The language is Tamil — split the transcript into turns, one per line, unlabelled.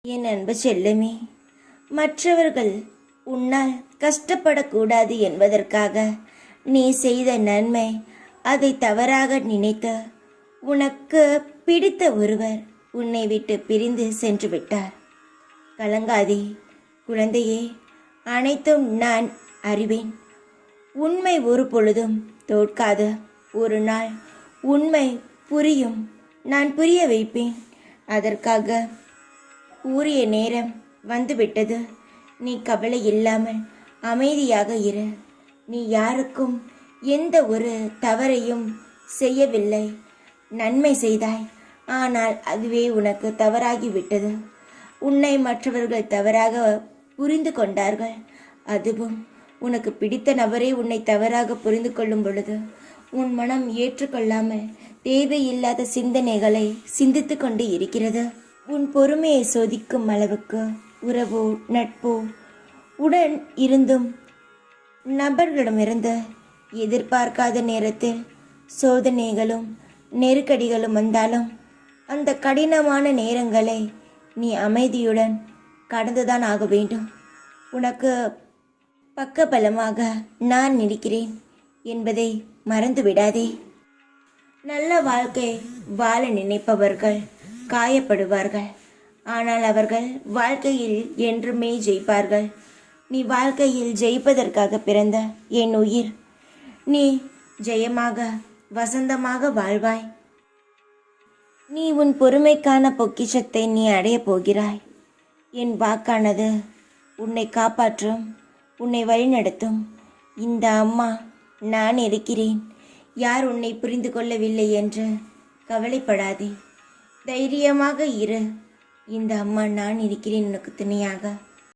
என் அன்பு செல்லமே, மற்றவர்கள் உன்னால் கஷ்டப்படக்கூடாது என்பதற்காக நீ செய்த நன்மை, அதை தவறாக நினைத்து உனக்கு பிடித்த ஒருவர் உன்னை விட்டு பிரிந்து சென்று விட்டார். கலங்காதே குழந்தையே, அனைத்தும் நான் அறிவேன். உண்மை ஒரு பொழுதும் தோற்காது. ஒரு நாள் உண்மை புரியும். நான் புரிய வைப்பேன். அதற்காக உரிய நேரம் வந்துவிட்டது. நீ கவலை இல்லாமல் அமைதியாக இரு. நீ யாருக்கும் எந்த ஒரு தவறையும் செய்யவில்லை. நன்மை செய்தாய், ஆனால் அதுவே உனக்கு தவறாகிவிட்டது. உன்னை மற்றவர்கள் தவறாக புரிந்து கொண்டார்கள். அதுவும் உனக்கு பிடித்த நபரே உன்னை தவறாக புரிந்து கொள்ளும் பொழுது உன் மனம் ஏற்றுக்கொள்ளாமல் தேவையில்லாத சிந்தனைகளை சிந்தித்து கொண்டு இருக்கிறது. உன் பொறுமையை சோதிக்கும் அளவுக்கு உறவோ நட்போ உடன் இருந்தும் நபர்களிடமிருந்து எதிர்பார்க்காத நேரத்தில் சோதனைகளும் நெருக்கடிகளும் வந்தாலும் அந்த கடினமான நேரங்களை நீ அமைதியுடன் கடந்துதான் ஆக வேண்டும். உனக்கு பக்கபலமாக நான் இருக்கிறேன் என்பதை மறந்து விடாதே. நல்ல வாழ்க்கை வாழ நினைப்பவர்கள் காயப்படுவார்கள், ஆனால் அவர்கள் வாழ்க்கையில் என்றுமே ஜெயிப்பார்கள். நீ வாழ்க்கையில் ஜெயிப்பதற்காக பிறந்த என் உயிர். நீ ஜெயமாக வசந்தமாக வாழ்வாய். நீ உன் பொறுமைக்கான பொக்கிஷத்தை நீ அடையப் போகிறாய். என் வாக்கானது உன்னை காப்பாற்றும், உன்னை வழிநடத்தும். இந்த அம்மா நான் இருக்கிறேன். யார் உன்னை புரிந்து கொள்ளவில்லை என்று கவலைப்படாதே. தைரியமாக இரு. இந்த அம்மா நான் இருக்கிறேன் உனக்கு துணையாக.